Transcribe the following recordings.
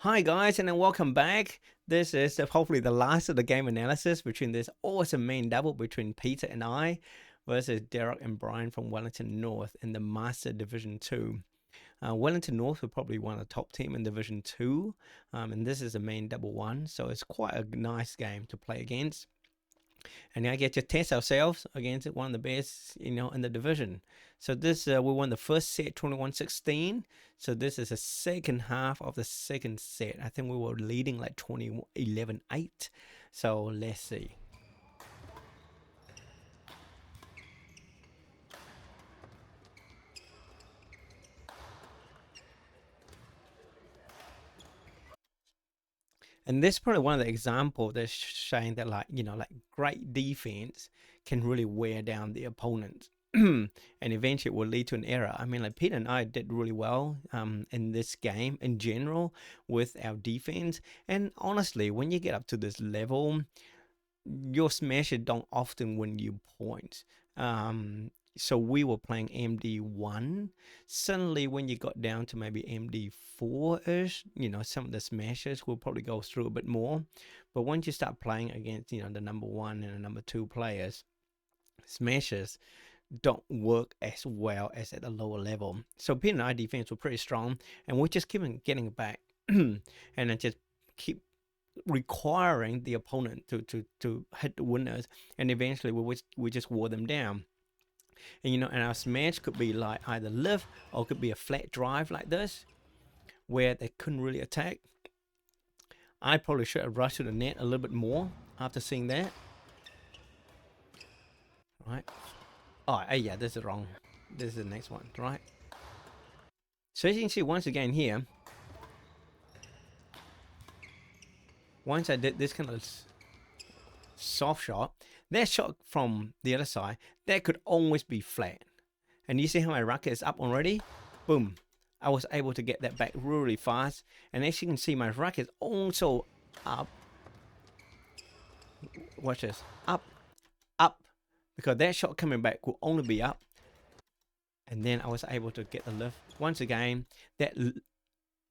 Hi guys, and then welcome back. This is hopefully the last of the game analysis between this awesome main double between Peter and I versus Derek and Brian from Wellington North in the Master Division 2. Wellington North were probably one of the top team in Division 2, and this is a main double one, so it's quite a nice game to play against. And I get to test ourselves against one of the best, in the division. So this we won the first set 21-16. So this is the second half of the second set. I think we were leading like 11-8. So let's see. And this is probably one of the examples that's showing that like great defense can really wear down the opponent. And eventually it will lead to an error. I mean, like Peter and I did really well in this game in general with our defense. And honestly, when you get up to this level, your smashes don't often win you points. So we were playing MD1. Suddenly, when you got down to maybe MD4-ish, some of the smashes will probably go through a bit more. But once you start playing against, the number 1 and the number 2 players, smashes don't work as well as at a lower level. So Peter and I defense were pretty strong, and we just keep getting back, and then just keep requiring the opponent to hit the winners, and eventually we just wore them down. And and our smash could be like either lift or could be a flat drive like this, where they couldn't really attack. I probably should have rushed to the net a little bit more after seeing that. Right. Oh, yeah, this is wrong. This is the next one, right? So as you can see once again here, once I did this kind of soft shot, that shot from the other side, that could always be flat. And you see how my racket is up already? Boom. I was able to get that back really fast. And as you can see, my racket is also up. Watch this. Up. Up. Because that shot coming back will only be up. And then I was able to get the lift. Once again,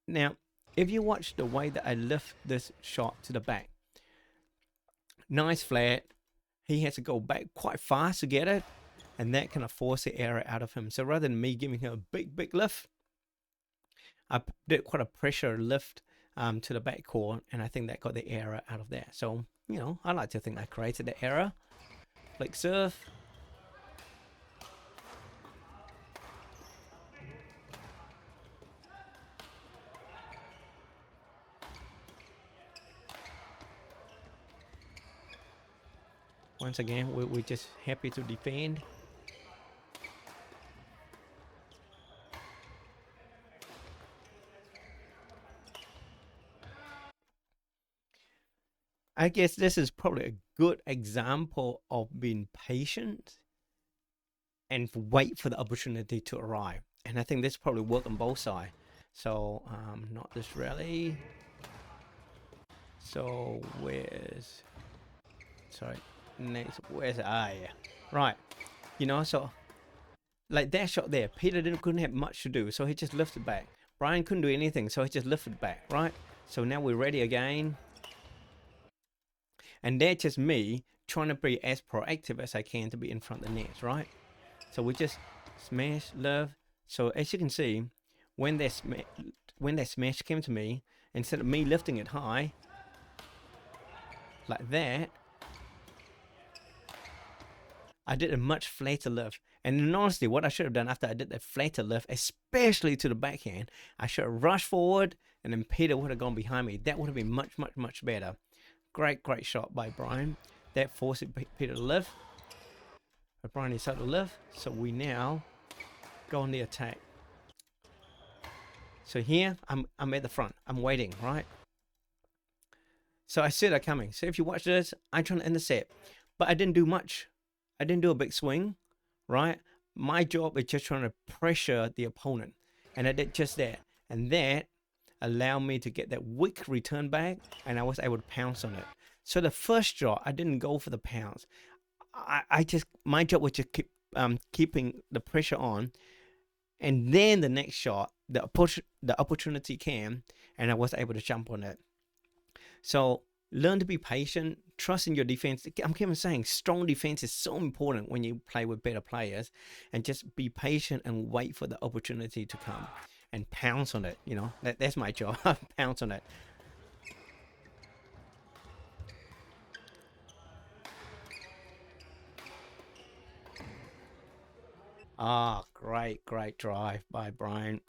now, if you watch the way that I lift this shot to the back, nice flat. He has to go back quite fast to get it, and that kind of forced the error out of him. So rather than me giving him a big lift, I did quite a pressure lift to the back court, and I think that got the error out of that. So, I like to think I created the error. Flick serve. Once again, we're just happy to defend. I guess this is probably a good example of being patient and wait for the opportunity to arrive. And I think this probably worked on both sides. So, not this rally. So, next, yeah. Right. So, like that shot there, Peter couldn't have much to do, so he just lifted back. Brian couldn't do anything, so he just lifted back, right? So now we're ready again. And that's just me trying to be as proactive as I can to be in front of the nets, right? So we just smash, love. So as you can see, when that smash came to me, instead of me lifting it high, like that, I did a much flatter lift. And honestly, what I should have done after I did that flatter lift, especially to the backhand, I should have rushed forward, and then Peter would have gone behind me. That would have been much better. Great shot by Brian. That forced Peter to lift. But Brian decided to lift, so we now go on the attack. So here, I'm at the front. I'm waiting, right? So I see that coming. So if you watch this, I'm trying to intercept. But I didn't do much. I didn't do a big swing, right? My job is just trying to pressure the opponent. And I did just that. And that allowed me to get that weak return back, and I was able to pounce on it. So the first shot, I didn't go for the pounce. My job was to keep keeping the pressure on, and then the next shot, the opportunity came, and I was able to jump on it. So learn to be patient, trust in your defense. I'm keeping saying strong defense is so important when you play with better players, and just be patient and wait for the opportunity to come and pounce on it. You know, that's my job. Pounce on it. Ah, great drive by Brian.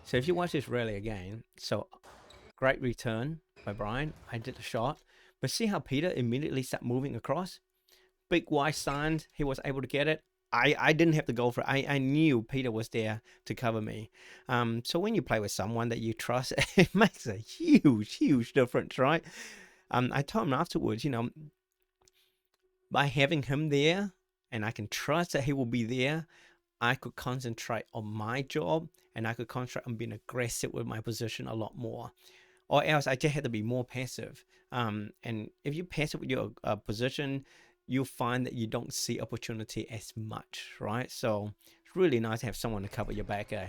So if you watch this rally again, so great return by Brian. I did a shot, but see how Peter immediately started moving across? Big wide signs. He was able to get it. I didn't have to go for it. I knew Peter was there to cover me. So when you play with someone that you trust, it makes a huge difference, right? I told him afterwards, you know, by having him there, and I can trust that he will be there, I could concentrate on my job, and I could concentrate on being aggressive with my position a lot more. Or else I just had to be more passive. And if you're passive with your position, you'll find that you don't see opportunity as much, right? So it's really nice to have someone to cover your back, eh?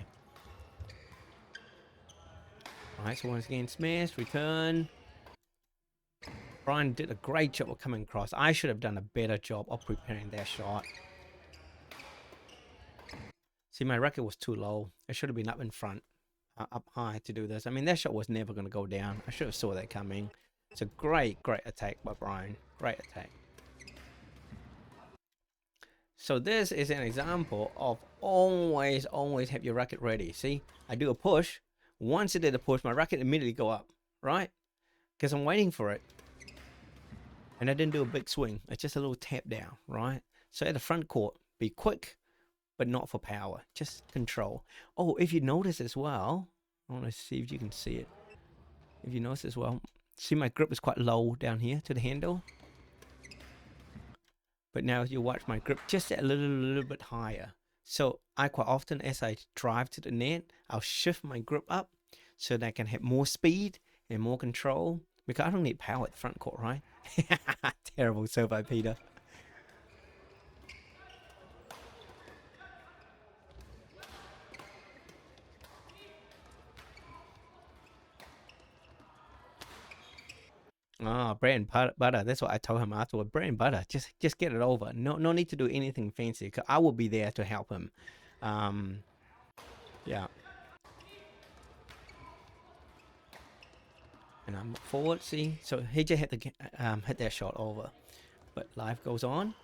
All right, so once again, smash, return. Brian did a great job of coming across. I should have done a better job of preparing that shot. See, my racket was too low. It should have been up in front, up high to do this. I mean, that shot was never going to go down. I should have saw that coming. It's a great attack by Brian. Great attack. So this is an example of always have your racket ready. See, I do a push. Once I did a push, my racket immediately go up, right? Because I'm waiting for it. And I didn't do a big swing. It's just a little tap down, right? So at the front court, be quick, but not for power. Just control. Oh, if you notice as well, I want to see if you can see it. If you notice as well, see my grip is quite low down here to the handle. But now you watch my grip just a little bit higher. So I quite often, as I drive to the net, I'll shift my grip up so that I can have more speed and more control, because I don't need power at the front court, right? Terrible serve by Peter. Ah, bread and butter. That's what I told him afterward. Bread and butter. Just get it over. No need to do anything fancy, because I will be there to help him. Yeah. And I'm forward, see? So he just had to get, hit that shot over. But life goes on.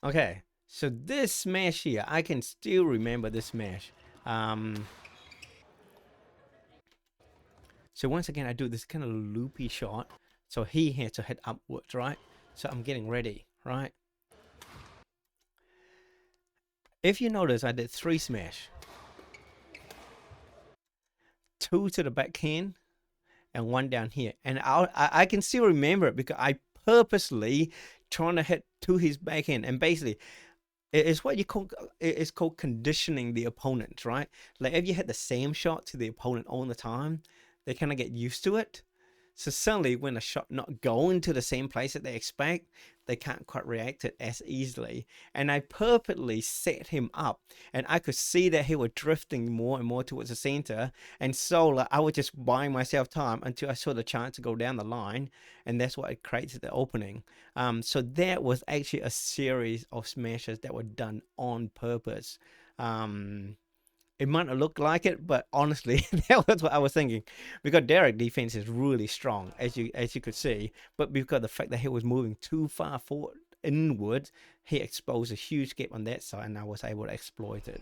Okay, so this smash here, I can still remember this smash. So once again, I do this kind of loopy shot. So he had to hit upwards, right? So I'm getting ready, right? If you notice, I did 3 smash. 2 to the backhand and 1 down here. And I can still remember it because I purposely trying to hit to his backhand. And basically, it's what you call, it's called conditioning the opponent, right? Like if you hit the same shot to the opponent all the time, they kind of get used to it. So suddenly when a shot not going to the same place that they expect, they can't quite react it as easily. And I purposely set him up, and I could see that he was drifting more and more towards the center. And so like, I was just buying myself time until I saw the chance to go down the line. And that's what created the opening. So that was actually a series of smashes that were done on purpose. It might not look like it, but honestly, that was what I was thinking. Because Derek defense is really strong, as you could see. But because of the fact that he was moving too far forward inwards, he exposed a huge gap on that side, and I was able to exploit it.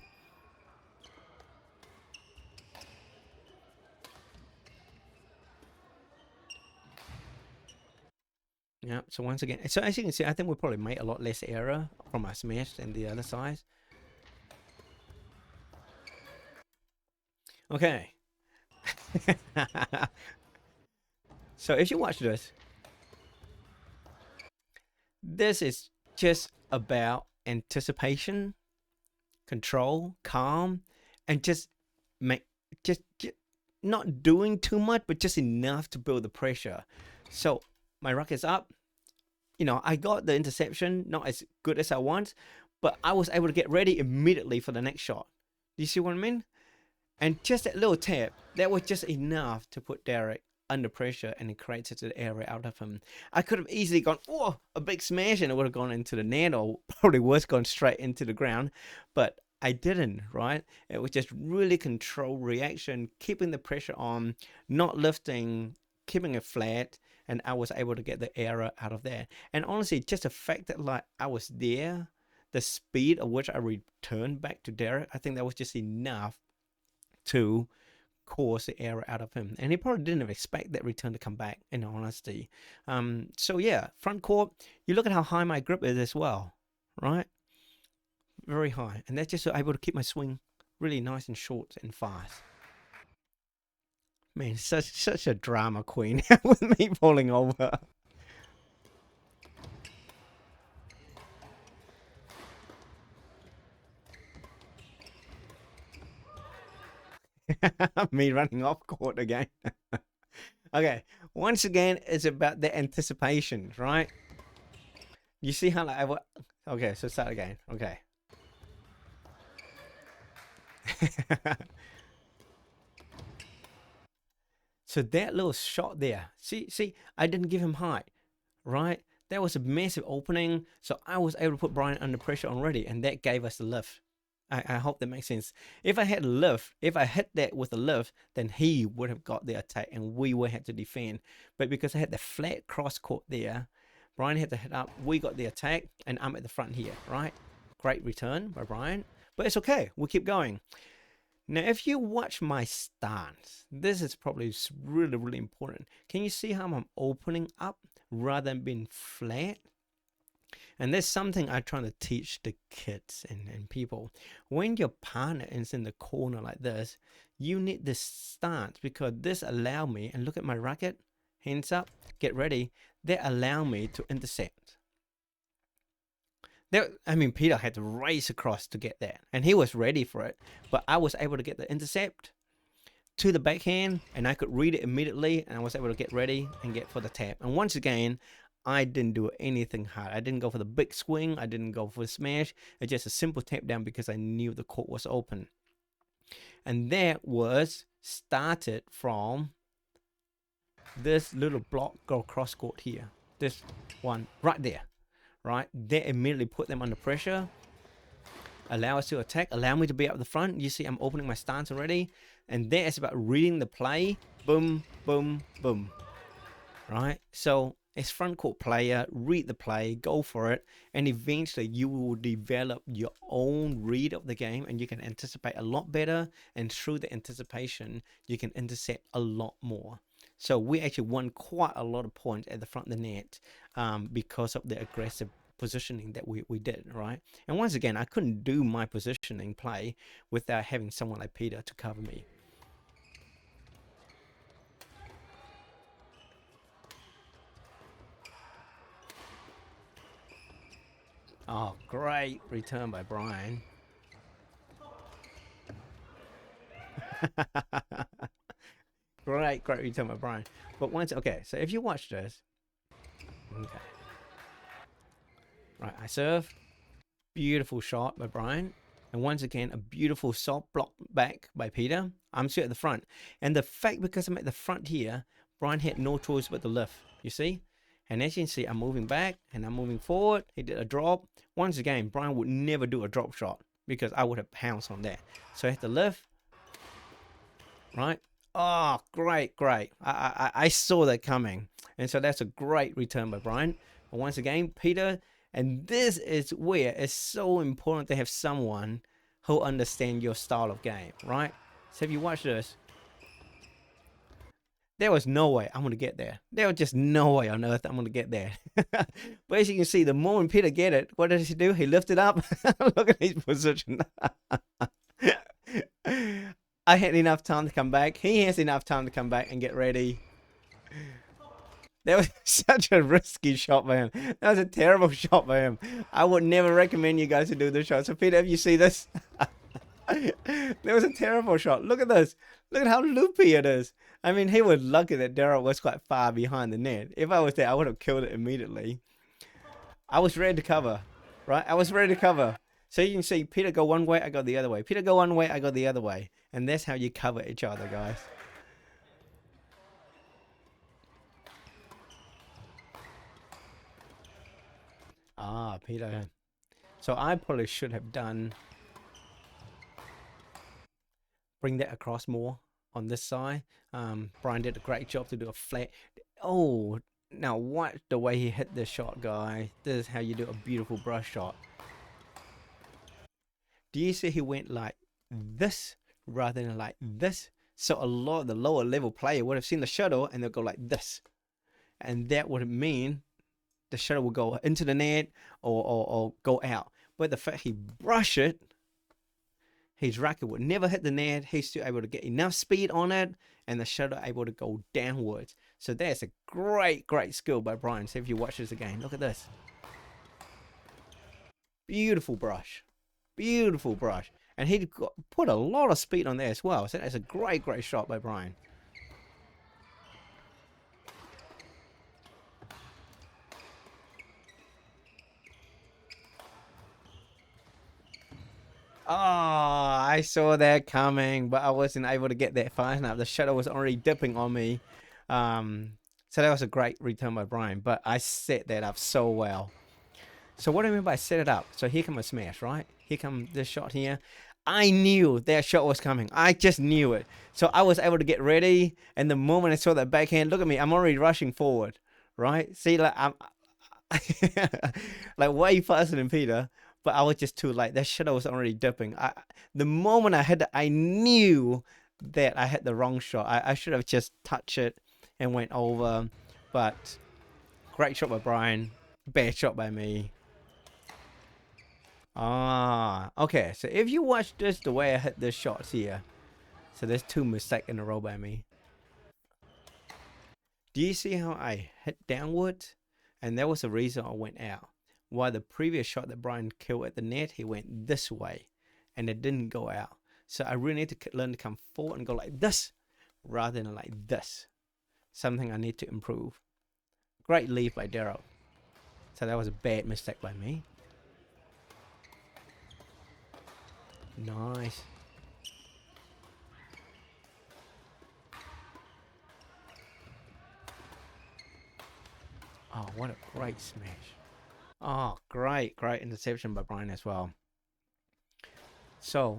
Yeah. So once again, so as you can see, I think we probably made a lot less error from our smash than the other side. Okay. So if you watch this is just about anticipation, control, calm, and just make just not doing too much, but just enough to build the pressure. So my racket's up. I got the interception, not as good as I want, but I was able to get ready immediately for the next shot. Do you see what I mean? And just that little tap, that was just enough to put Derek under pressure, and it created the area out of him. I could have easily gone, oh, a big smash, and it would have gone into the net, or probably worse, gone straight into the ground. But I didn't, right? It was just really controlled reaction, keeping the pressure on, not lifting, keeping it flat, and I was able to get the error out of that. And honestly, just the fact that like I was there, the speed at which I returned back to Derek, I think that was just enough to cause the error out of him. And he probably didn't expect that return to come back, in honesty. So yeah, front court, you look at how high my grip is as well, right? Very high. And that's just able to keep my swing really nice and short and fast. Man, such a drama queen with me falling over. Me running off court again. Okay, once again, it's about the anticipation, right? You see how like okay, so start again. Okay. So that little shot there, see, I didn't give him height, right? That was a massive opening, so I was able to put Brian under pressure already, and that gave us the lift. I hope that makes sense. If I had a lift, if I hit that with a lift, then he would have got the attack and we would have to defend. But because I had the flat cross court there, Brian had to hit up, we got the attack, and I'm at the front here, right? Great return by Brian, but it's okay, we'll keep going. Now, if you watch my stance, this is probably really, really important. Can you see how I'm opening up rather than being flat? And that's something I'm trying to teach the kids and people. When your partner is in the corner like this, you need this stance, because this allow me, and look at my racket, hands up, get ready, they allow me to intercept. I mean, Peter had to race across to get that, and he was ready for it, but I was able to get the intercept to the backhand, and I could read it immediately, and I was able to get ready and get for the tap. And once again, I didn't do anything hard. I didn't go for the big swing. I didn't go for the smash. It's just a simple tap down because I knew the court was open. And that was started from this little block go cross court here. This one right there, right? That immediately put them under pressure. Allow us to attack. Allow me to be up the front. You see I'm opening my stance already. And that is about reading the play. Boom, boom, boom. Right? So as front court player, read the play, go for it, and eventually you will develop your own read of the game, and you can anticipate a lot better, and through the anticipation you can intercept a lot more. So we actually won quite a lot of points at the front of the net because of the aggressive positioning that we did, right? And once again, I couldn't do my positioning play without having someone like Peter to cover me. Oh, great return by Brian. Great return by Brian. But okay, so if you watch this, okay. Right, I serve. Beautiful shot by Brian. And once again, a beautiful soft block back by Peter. I'm still at the front. And the fact, because I'm at the front here, Brian had no choice but to lift. You see? And as you can see, I'm moving back and I'm moving forward. He did a drop. Once again, Brian would never do a drop shot because I would have pounced on that. So I have to lift. Right? Oh, great. I saw that coming. And so that's a great return by Brian. But once again, Peter, and this is where it's so important to have someone who understands your style of game, right? So if you watch this, there was no way I'm going to get there. There was just no way on earth I'm going to get there. But as you can see, the moment Peter get it, what does he do? He lifted up. Look at his position. I had enough time to come back. He has enough time to come back and get ready. That was such a risky shot by him. That was a terrible shot by him. I would never recommend you guys to do this shot. So Peter, if you see this, that was a terrible shot. Look at this. Look at how loopy it is. I mean, he was lucky that Daryl was quite far behind the net. If I was there, I would have killed it immediately. I was ready to cover, right? I was ready to cover. So you can see Peter go one way, I go the other way. Peter go one way, I go the other way. And that's how you cover each other, guys. Ah, Peter. So I probably should have done, bring that across more on this side. Brian did a great job to do a flat. Oh, now watch the way he hit this shot, guy. This is how you do a beautiful brush shot. Do you see he went like this rather than like this? So a lot of the lower level player would have seen the shuttle and they'll go like this. And that would mean the shuttle will go into the net or go out. But the fact he brushed it, his racket would never hit the net. He's still able to get enough speed on it and the shuttle able to go downwards. So that's a great, great skill by Brian. So if you watch this again, look at this. Beautiful brush. Beautiful brush. And he put a lot of speed on there as well. So that's a great, great shot by Brian. Oh, I saw that coming, but I wasn't able to get that fast enough. The shuttle was already dipping on me. So that was a great return by Brian, but I set that up so well. So what do I mean by set it up? So here comes a smash, right? Here comes this shot here. I knew that shot was coming. I just knew it. So I was able to get ready, and the moment I saw that backhand, look at me, I'm already rushing forward, right? See, like I'm like way faster than Peter, but I was just too late. That shot was already dipping. The moment I hit it, I knew that I hit the wrong shot. I should have just touched it and went over, but great shot by Brian, bad shot by me. Ah, okay. So if you watch this, the way I hit this shots here, so there's two mistakes in a row by me. Do you see how I hit downwards? And that was the reason I went out. While the previous shot that Brian killed at the net, he went this way, and it didn't go out. So I really need to learn to come forward and go like this, rather than like this. Something I need to improve. Great leave by Daryl. So that was a bad mistake by me. Nice. Oh, what a great smash. Oh, great, great interception by Brian as well. So,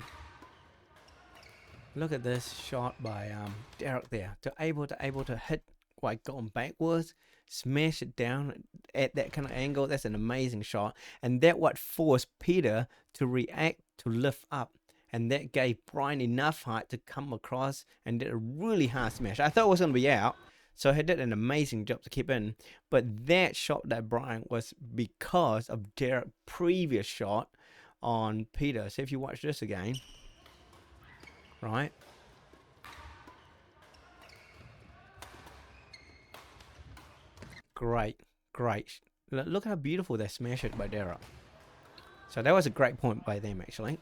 look at this shot by Derek there. Able to hit like going backwards, smash it down at that kind of angle. That's an amazing shot. And that what forced Peter to react to lift up. And that gave Brian enough height to come across and did a really hard smash. I thought it was going to be out. So he did an amazing job to keep in. But that shot that Brian was because of Derek's previous shot on Peter. So if you watch this again, right? Great, great. Look how beautiful they smashed it by Derek. So that was a great point by them, actually.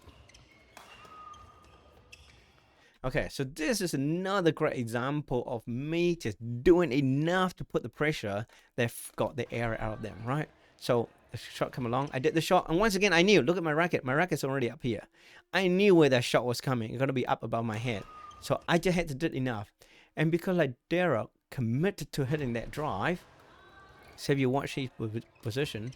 Okay, so this is another great example of me just doing enough to put the pressure that got the air out of them, right? So the shot come along, I did the shot, and once again I knew, look at my racket. My racket's already up here. I knew where that shot was coming. It's gonna be up above my head. So I just had to do enough. And because like Derek committed to hitting that drive, so if you watch his position,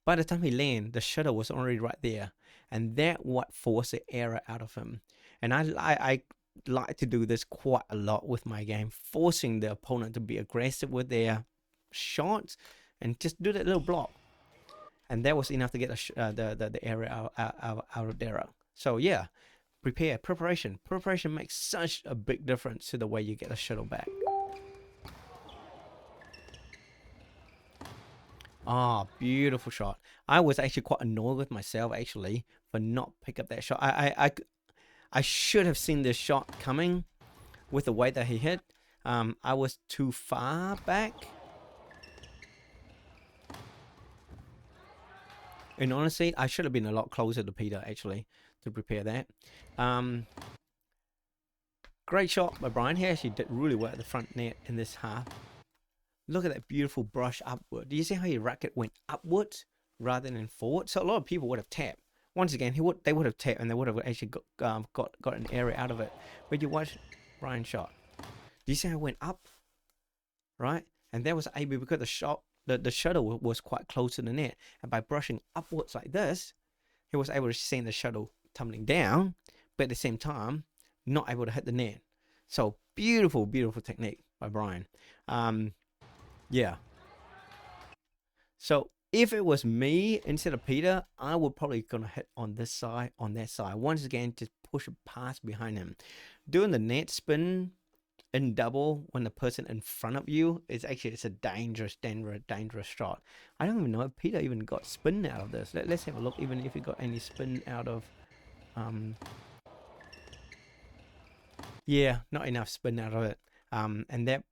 by the time he landed, the shuttle was already right there. And that what forced the error out of him. And I like to do this quite a lot with my game, forcing the opponent to be aggressive with their shots and just do that little block. And that was enough to get the error out of there. So yeah, preparation. Preparation makes such a big difference to the way you get a shuttle back. Ah, oh, beautiful shot. I was actually quite annoyed with myself actually for not pick up that shot. I should have seen this shot coming with the way that he hit. I was too far back. And honestly, I should have been a lot closer to Peter actually to prepare that. Great shot by Brian. He actually did really well at the front net in this half. Look at that beautiful brush upward. Do you see how your racket went upwards rather than forward? So a lot of people would have tapped. Once again, they would have tapped and they would have actually got an area out of it. But you watch Brian's shot. Do you see how it went up, right? And that was able because the shuttle was quite close to the net, and by brushing upwards like this, he was able to send the shuttle tumbling down, but at the same time, not able to hit the net. So beautiful, beautiful technique by Brian. Yeah. So if it was me instead of Peter, I would probably gonna hit on this side, on that side. Once again, just push it past behind him. Doing the net spin in double when the person in front of you is actually it's a dangerous shot. I don't even know if Peter even got spin out of this. Let's have a look. Even if he got any spin out of, um, yeah, not enough spin out of it. And that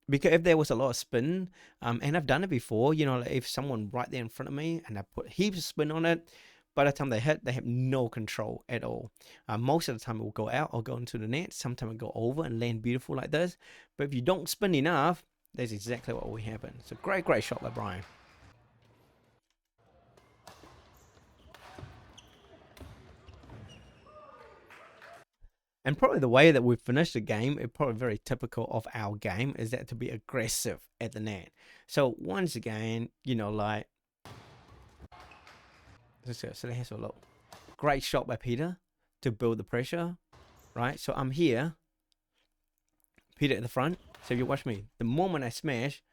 because if there was a lot of spin, and I've done it before, you know, like if someone right there in front of me and I put heaps of spin on it, by the time they hit, they have no control at all. Most of the time it will go out or go into the net. Sometimes it will go over and land beautiful like this. But if you don't spin enough, that's exactly what will happen. So great shot by Brian. And probably the way that we finished the game is probably very typical of our game is that to be aggressive at the net. So once again, you know, like, so let's have a look. Great shot by Peter to build the pressure, right? So I'm here, Peter at the front. So if you watch me, the moment I smash,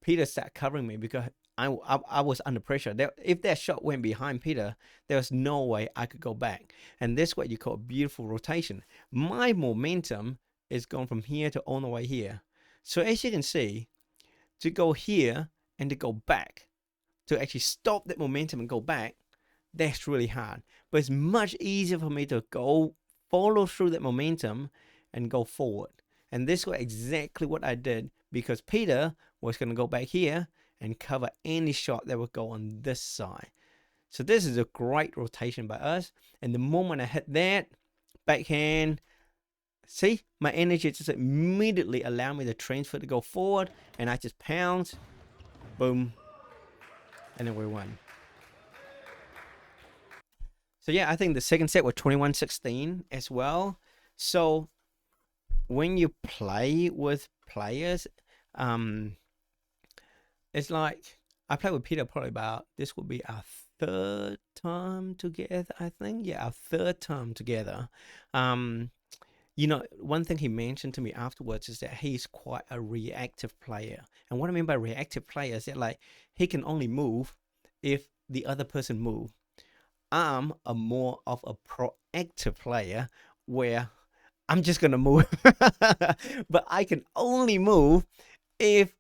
Peter started covering me because I was under pressure. If that shot went behind Peter, there was no way I could go back. And that's what you call beautiful rotation. My momentum is going from here to all the way here. So as you can see, to go here and to go back, to actually stop that momentum and go back, that's really hard. But it's much easier for me to go follow through that momentum and go forward. And this was exactly what I did because Peter was going to go back here and cover any shot that would go on this side. So this is a great rotation by us. And the moment I hit that backhand, see, my energy just immediately allowed me to transfer to go forward, and I just pounce, boom, and then we won. So yeah, I think the second set was 21-16 as well. So when you play with players, it's like I played with Peter probably about this will be our third time together, I think. Yeah, our third time together. You know, one thing he mentioned to me afterwards is that he's quite a reactive player. And what I mean by reactive player is that like he can only move if the other person move. I'm a more of a proactive player where I'm just gonna move, but I can only move if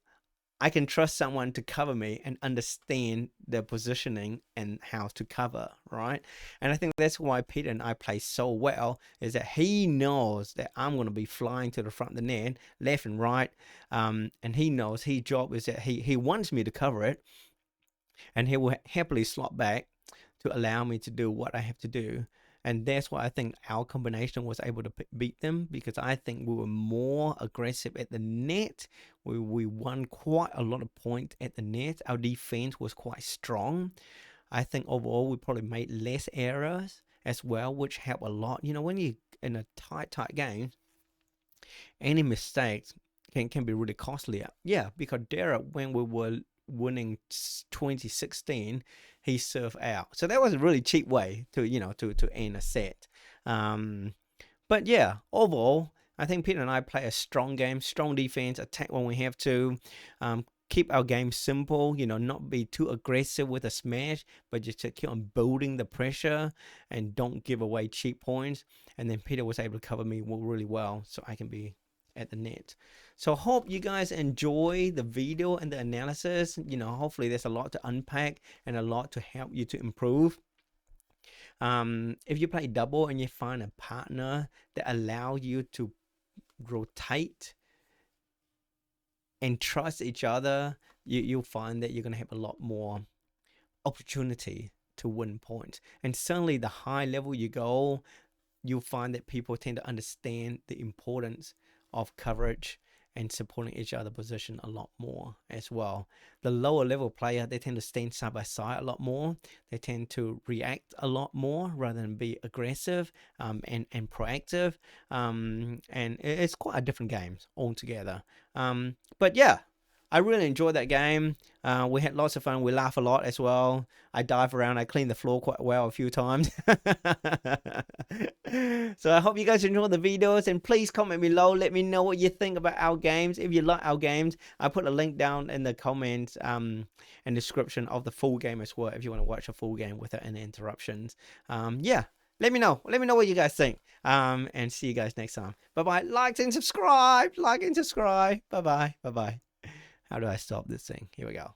I can trust someone to cover me and understand their positioning and how to cover, right? And I think that's why Peter and I play so well is that he knows that I'm going to be flying to the front of the net, left and right, and he knows his job is that he wants me to cover it, and he will happily slot back to allow me to do what I have to do. And that's why I think our combination was able to beat them because I think we were more aggressive at the net. We won quite a lot of points at the net. Our defense was quite strong. I think overall we probably made less errors as well, which helped a lot. You know, when you in a tight game, any mistakes can be really costly. Yeah, because Derek, when we were winning 2016, he served out. So that was a really cheap way to to end a set. But yeah, overall, I think Peter and I play a strong game, strong defense, attack when we have to. Keep our game simple, you know, not be too aggressive with a smash, but just to keep on building the pressure and don't give away cheap points. And then Peter was able to cover me really well so I can be at the net. So hope you guys enjoy the video and the analysis. You know, hopefully there's a lot to unpack and a lot to help you to improve. If you play double and you find a partner that allow you to rotate and trust each other, you'll find that you're going to have a lot more opportunity to win points. And certainly the high level you go, you'll find that people tend to understand the importance of coverage and supporting each other position a lot more as well. The lower level player, they tend to stand side by side a lot more. They tend to react a lot more rather than be aggressive and proactive. And it's quite a different game altogether. But yeah, I really enjoyed that game. We had lots of fun. We laugh a lot as well. I dive around. I clean the floor quite well a few times. So I hope you guys enjoy the videos, and please comment below. Let me know what you think about our games. If you like our games, I put a link down in the comments and description of the full game as well, if you want to watch a full game without any interruptions. Yeah. Let me know. Let me know what you guys think. And see you guys next time. Bye-bye. Like and subscribe. Like and subscribe. Bye-bye. Bye-bye. How do I stop this thing? Here we go.